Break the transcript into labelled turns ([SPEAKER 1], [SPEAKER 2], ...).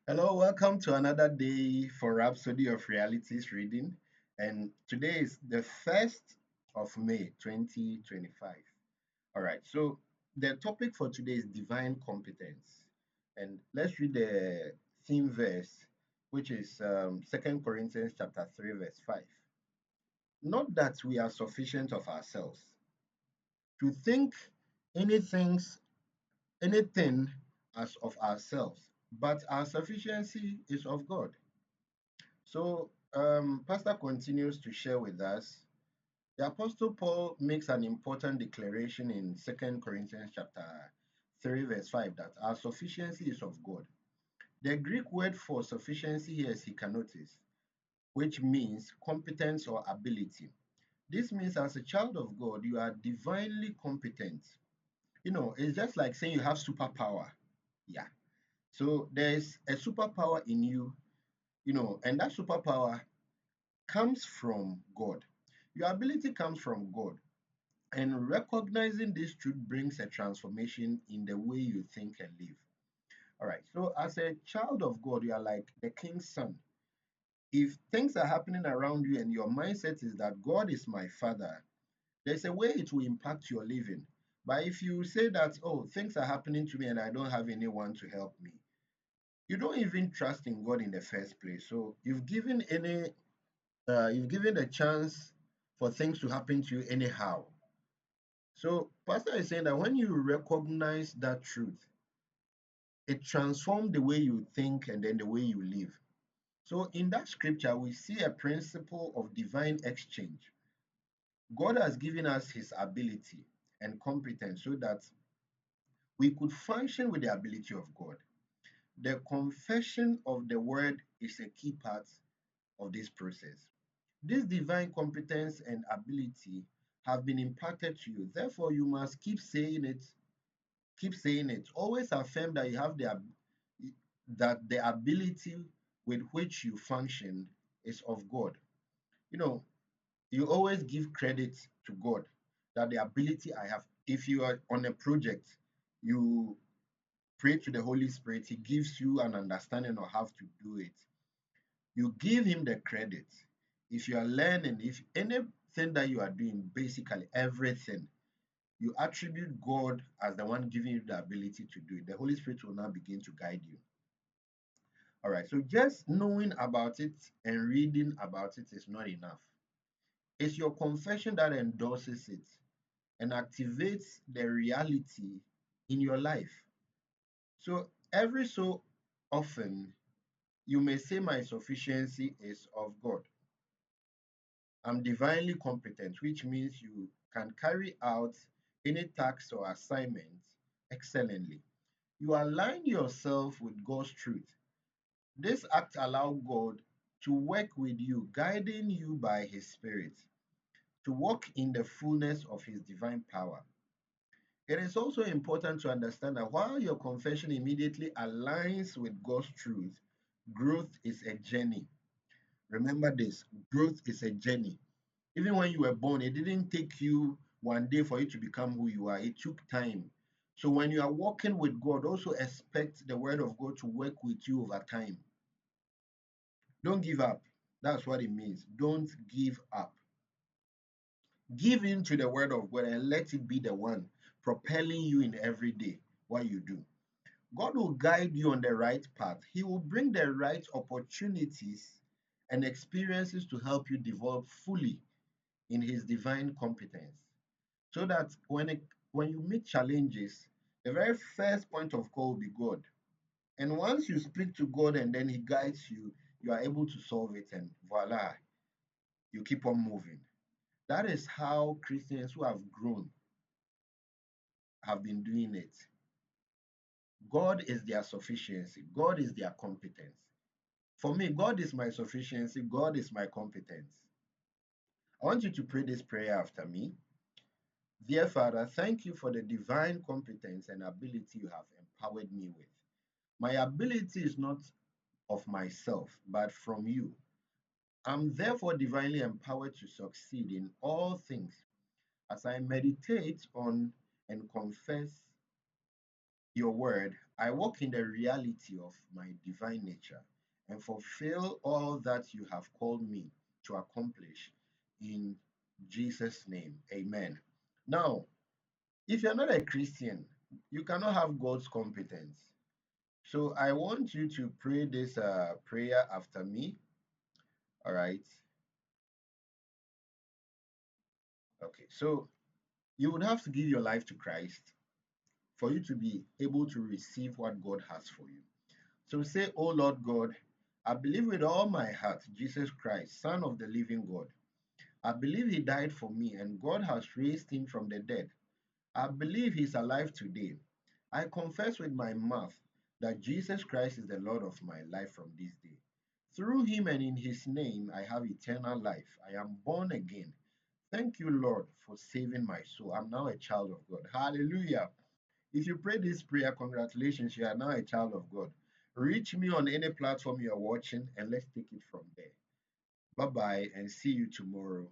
[SPEAKER 1] Hello, welcome to another day for Rhapsody of Realities reading. And today is the 1st of May 2025. All right, so the topic for today is divine competence. And let's read the theme verse, which is 2 Corinthians chapter 3, verse 5. Not that we are sufficient of ourselves to think anything, anything as of ourselves, but our sufficiency is of God. So, Pastor continues to share with us. The Apostle Paul makes an important declaration in 2 Corinthians chapter 3, verse 5, that our sufficiency is of God. The Greek word for sufficiency here is hikanotes, which means competence or ability. This means as a child of God, you are divinely competent. It's just like saying you have superpower. Yeah. So there's a superpower in you, and that superpower comes from God. Your ability comes from God. And recognizing this truth brings a transformation in the way you think and live. All right. So, as a child of God, you are like the king's son. If things are happening around you and your mindset is that God is my father, there's a way it will impact your living. But if you say that, oh, things are happening to me and I don't have anyone to help me, you don't even trust in God in the first place. So you've given a chance for things to happen to you anyhow. So, Pastor is saying that when you recognize that truth, it transforms the way you think and then the way you live. So, in that scripture, we see a principle of divine exchange. God has given us his ability and competence so that we could function with the ability of God. The confession of the word is a key part of this process. This divine competence and ability have been imparted to you. Therefore, you must keep saying it. Keep saying it. Always affirm that you have that the ability with which you function is of God. You know, you always give credit to God that the ability I have. If you are on a project, you pray to the Holy Spirit, He gives you an understanding of how to do it. You give Him the credit. If you are learning, if anything that you are doing, basically everything, you attribute God as the one giving you the ability to do it. The Holy Spirit will now begin to guide you. All right, so just knowing about it and reading about it is not enough. It's your confession that endorses it and activates the reality in your life. So every so often, you may say, my sufficiency is of God. I'm divinely competent, which means you can carry out any task or assignment excellently. You align yourself with God's truth. This act allows God to work with you, guiding you by His Spirit to walk in the fullness of His divine power. It is also important to understand that while your confession immediately aligns with God's truth, growth is a journey. Remember this, growth is a journey. Even when you were born, it didn't take you one day for you to become who you are, it took time. So when you are walking with God, also expect the Word of God to work with you over time. Don't give up. That's what it means. Don't give up. Give in to the word of God and let it be the one propelling you in every day what you do. God will guide you on the right path. He will bring the right opportunities and experiences to help you develop fully in His divine competence. So that when you meet challenges, the very first point of call will be God. And once you speak to God and then He guides you, you are able to solve it, and voila, you keep on moving. That is how Christians who have grown have been doing it. God is their sufficiency, God is their competence. For me, God is my sufficiency, God is my competence. I want you to pray this prayer after me. Dear Father, thank you for the divine competence and ability you have empowered me with. My ability is not of myself, but from you. I'm therefore divinely empowered to succeed in all things as I meditate on and confess your word. I walk in the reality of my divine nature and fulfill all that you have called me to accomplish in Jesus' name. Amen. Now, if you're not a Christian, you cannot have God's competence. So I want you to pray this prayer after me. All right. Okay. So you would have to give your life to Christ for you to be able to receive what God has for you. So say, Oh Lord God, I believe with all my heart Jesus Christ, Son of the living God. I believe he died for me and God has raised him from the dead. I believe he's alive today. I confess with my mouth that Jesus Christ is the Lord of my life from this day. Through him and in his name, I have eternal life. I am born again. Thank you, Lord, for saving my soul. I'm now a child of God. Hallelujah. If you pray this prayer, congratulations, you are now a child of God. Reach me on any platform you are watching and let's take it from there. Bye bye and see you tomorrow.